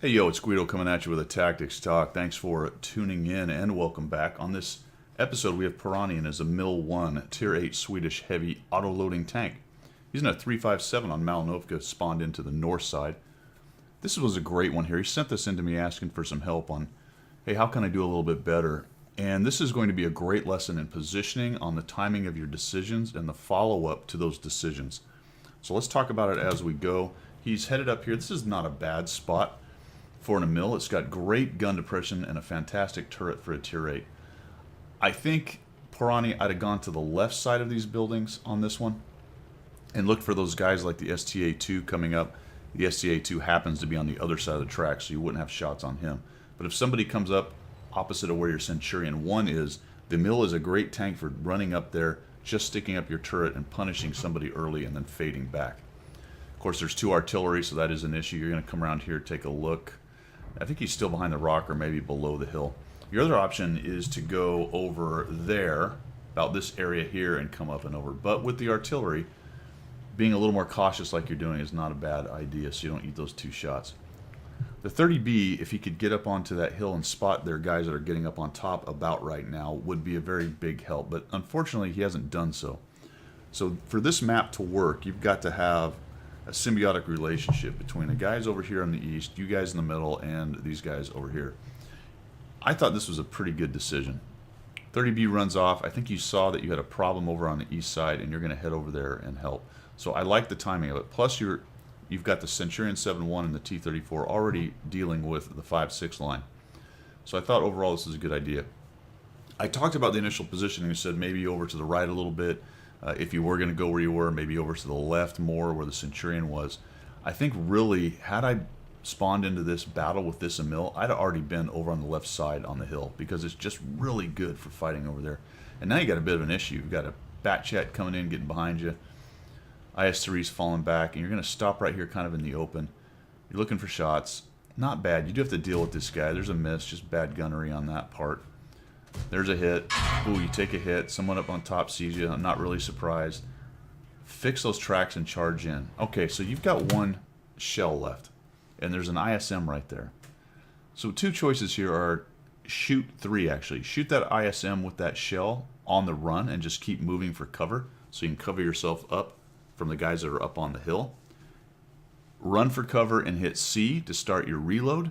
Hey yo, it's Guido coming at you with a Tactics Talk. Thanks for tuning in and welcome back. On this episode we have Porani in his Emil 1 Tier 8 Swedish heavy auto-loading tank. He's in a 357 on Malnovka, spawned into the north side. This was a great one here. He sent this in to me asking for some help on, hey, how can I do a little bit better? And this is going to be a great lesson in positioning, on the timing of your decisions, and the follow-up to those decisions. So let's talk about it as we go. He's headed up here. This is not a bad spot for an Emil. It's got great gun depression and a fantastic turret for a tier 8. I think Porani, I'd have gone to the left side of these buildings on this one and looked for those guys like the STA-2 coming up. The STA-2 happens to be on the other side of the track, so you wouldn't have shots on him. But if somebody comes up opposite of where your Centurion 1 is, the Emil is a great tank for running up there, just sticking up your turret and punishing somebody early and then fading back. Of course, there's 2 artillery, so that is an issue. You're going to come around here, take a look. I think he's still behind the rock or maybe below the hill. Your other option is to go over there, about this area here, and come up and over. But with the artillery, being a little more cautious like you're doing is not a bad idea, so you don't eat those 2 shots. The 30B, if he could get up onto that hill and spot their guys that are getting up on top about right now, would be a very big help. But unfortunately, he hasn't done so. So for this map to work, you've got to have a symbiotic relationship between the guys over here on the east, you guys in the middle, and these guys over here. I thought this was a pretty good decision. 30B runs off. I think you saw that you had a problem over on the east side, and you're going to head over there and help. So I like the timing of it. Plus, you've got the Centurion 7-1 and the T-34 already dealing with the 5-6 line. So I thought overall this is a good idea. I talked about the initial positioning and said maybe over to the right a little bit. If you were going to go where you were, maybe over to the left more where the Centurion was. I think really, had I spawned into this battle with this Emil, I'd have already been over on the left side on the hill, because it's just really good for fighting over there. And now you got a bit of an issue. You've got a bat chat coming in, getting behind you. IS-3's falling back, and you're going to stop right here kind of in the open. You're looking for shots. Not bad. You do have to deal with this guy. There's a miss, just bad gunnery on that part. There's a hit. Ooh, you take a hit. Someone up on top sees you. I'm not really surprised. Fix those tracks and charge in. Okay, so you've got 1 shell left, and there's an ISM right there. So 2 choices here are shoot 3, actually. Shoot that ISM with that shell on the run and just keep moving for cover, so you can cover yourself up from the guys that are up on the hill. Run for cover and hit C to start your reload,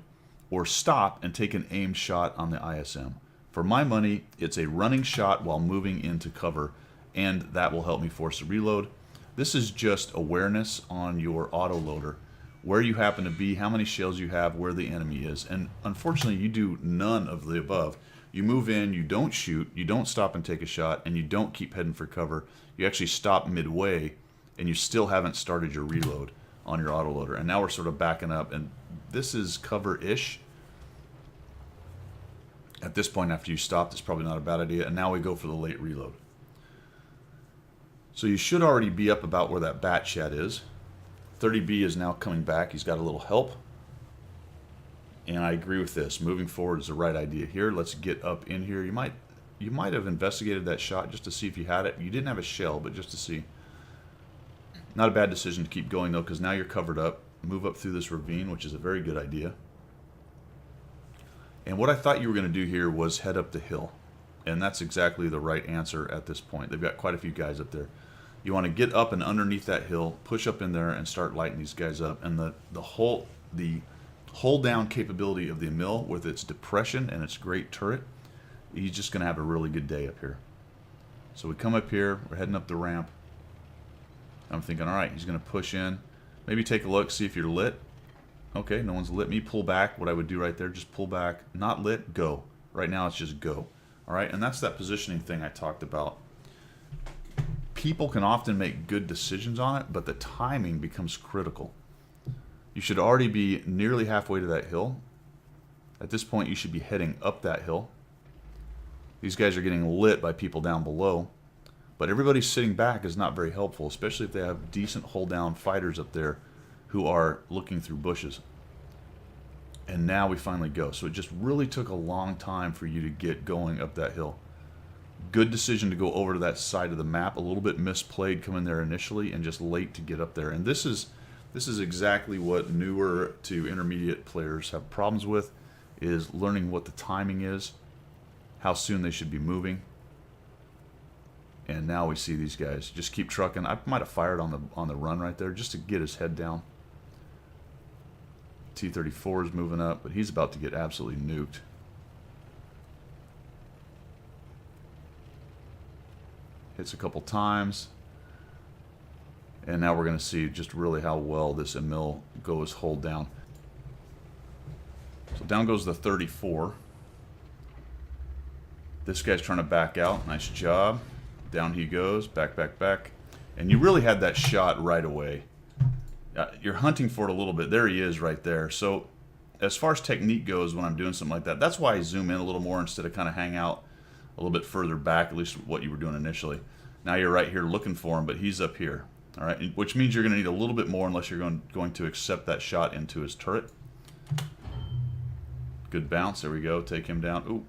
or stop and take an aimed shot on the ISM. For my money, it's a running shot while moving into cover, and that will help me force a reload. This is just awareness on your autoloader, where you happen to be, how many shells you have, where the enemy is. And unfortunately, you do none of the above. You move in, you don't shoot, you don't stop and take a shot, and you don't keep heading for cover. You actually stop midway, and you still haven't started your reload on your autoloader. And now we're sort of backing up, and this is cover-ish. At this point, after you stop, it's probably not a bad idea. And now we go for the late reload. So you should already be up about where that bat chat is. 30B is now coming back. He's got a little help. And I agree with this. Moving forward is the right idea here. Let's get up in here. You might have investigated that shot just to see if you had it. You didn't have a shell, but just to see. Not a bad decision to keep going, though, because now you're covered up. Move up through this ravine, which is a very good idea. And what I thought you were going to do here was head up the hill. And that's exactly the right answer at this point. They've got quite a few guys up there. You want to get up and underneath that hill, push up in there, and start lighting these guys up. And the hold down capability of the Emil with its depression and its great turret, he's just going to have a really good day up here. So we come up here, we're heading up the ramp. I'm thinking, all right, he's going to push in. Maybe take a look, see if you're lit. Okay, no one's lit me. Pull back. What I would do right there, just pull back. Not lit, go. Right now it's just go. All right, and that's that positioning thing I talked about. People can often make good decisions on it, but the timing becomes critical. You should already be nearly halfway to that hill. At this point, you should be heading up that hill. These guys are getting lit by people down below, but everybody sitting back is not very helpful, especially if they have decent hold-down fighters up there who are looking through bushes. And now we finally go. So it just really took a long time for you to get going up that hill. Good decision to go over to that side of the map. A little bit misplayed coming there initially and just late to get up there. And this is This is exactly what newer to intermediate players have problems with, is learning what the timing is, how soon they should be moving. And now we see these guys just keep trucking. I might have fired on the run right there just to get his head down. T-34 is moving up, but he's about to get absolutely nuked. Hits a couple times. And now we're going to see just really how well this Emil goes hold down. So down goes the 34. This guy's trying to back out. Nice job. Down he goes. Back, back, back. And you really had that shot right away. You're hunting for it a little bit. There he is right there. So as far as technique goes when I'm doing something like that, that's why I zoom in a little more instead of kind of hang out a little bit further back, at least what you were doing initially. Now you're right here looking for him, but he's up here. All right, which means you're going to need a little bit more unless you're going to accept that shot into his turret. Good bounce. There we go. Take him down. Ooh.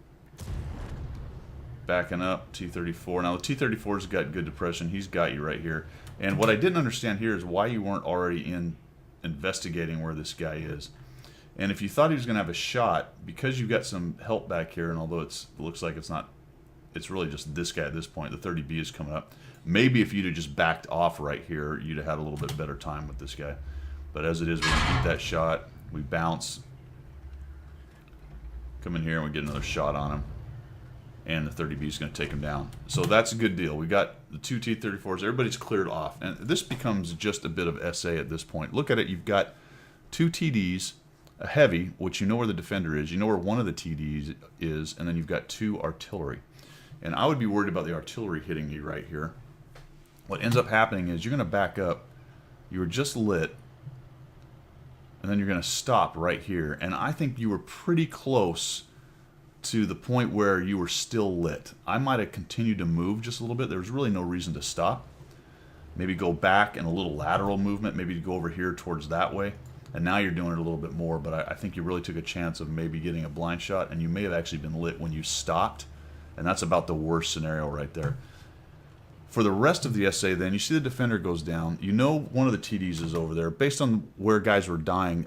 Backing up. T-34. Now the T-34's got good depression. He's got you right here. And what I didn't understand here is why you weren't already investigating where this guy is. And if you thought he was going to have a shot, because you've got some help back here, and although it looks like it's not, it's really just this guy at this point. The 30B is coming up. Maybe if you'd have just backed off right here, you'd have had a little bit better time with this guy. But as it is, we're going to beat that shot. We bounce. Come in here and we get another shot on him. And the 30B is going to take him down. So that's a good deal. We got the two T-34s. Everybody's cleared off. And this becomes just a bit of SA at this point. Look at it. You've got two TDs, a heavy, which you know where the defender is. You know where one of the TDs is. And then you've got two artillery. And I would be worried about the artillery hitting you right here. What ends up happening is you're going to back up. You were just lit. And then you're going to stop right here. And I think you were pretty close to the point where you were still lit. I might have continued to move just a little bit. There was really no reason to stop. Maybe go back in a little lateral movement. Maybe to go over here towards that way. And now you're doing it a little bit more. But I think you really took a chance of maybe getting a blind shot. And you may have actually been lit when you stopped. And that's about the worst scenario right there. For the rest of the SA then, you see the defender goes down. You know one of the TDs is over there. Based on where guys were dying,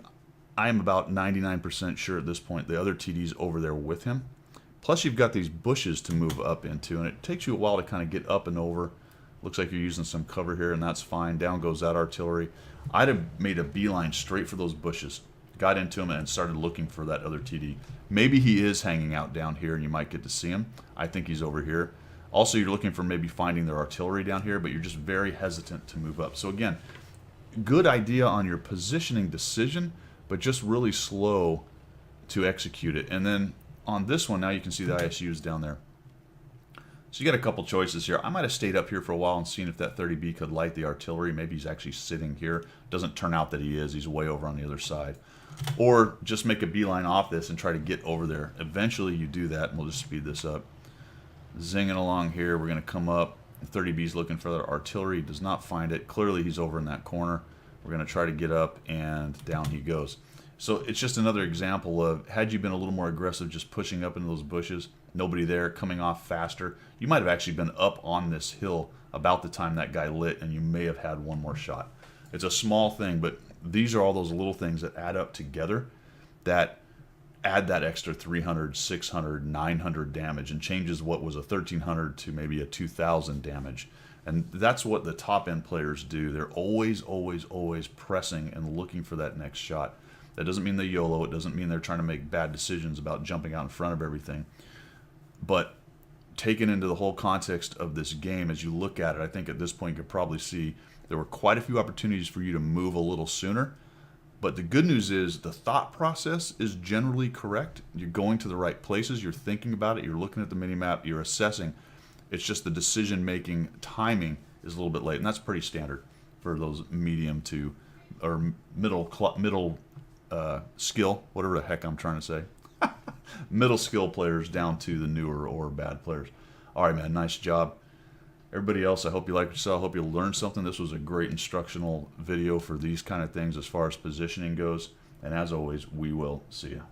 I am about 99% sure at this point the other TD's over there with him. Plus you've got these bushes to move up into, and it takes you a while to kind of get up and over. Looks like you're using some cover here, and that's fine. Down goes that artillery. I'd have made a beeline straight for those bushes. Got into him and started looking for that other TD. Maybe he is hanging out down here, and you might get to see him. I think he's over here. Also, you're looking for maybe finding their artillery down here, but you're just very hesitant to move up. So again, good idea on your positioning decision, but just really slow to execute it. And then on this one, now you can see the ISUs down there. So you got a couple choices here. I might have stayed up here for a while and seen if that 30B could light the artillery. Maybe he's actually sitting here. Doesn't turn out that he is. He's way over on the other side. Or just make a beeline off this and try to get over there. Eventually you do that, and we'll just speed this up. Zinging along here. We're going to come up. 30B's looking for that artillery. Does not find it. Clearly he's over in that corner. We're going to try to get up, and down he goes. So it's just another example of, had you been a little more aggressive just pushing up into those bushes, nobody there, coming off faster, you might have actually been up on this hill about the time that guy lit, and you may have had one more shot. It's a small thing, but these are all those little things that add up together that add that extra 300, 600, 900 damage and changes what was a 1,300 to maybe a 2,000 damage. And that's what the top-end players do. They're always, always, always pressing and looking for that next shot. That doesn't mean they YOLO. It doesn't mean they're trying to make bad decisions about jumping out in front of everything. But taken into the whole context of this game, as you look at it, I think at this point you could probably see there were quite a few opportunities for you to move a little sooner. But the good news is the thought process is generally correct. You're going to the right places. You're thinking about it. You're looking at the mini-map. You're assessing. It's just the decision-making timing is a little bit late. And that's pretty standard for those medium to or middle skill, whatever the heck I'm trying to say. Middle skill players down to the newer or bad players. All right, man. Nice job. Everybody else, I hope you liked what you saw. I hope you learned something. This was a great instructional video for these kind of things as far as positioning goes. And as always, we will see you.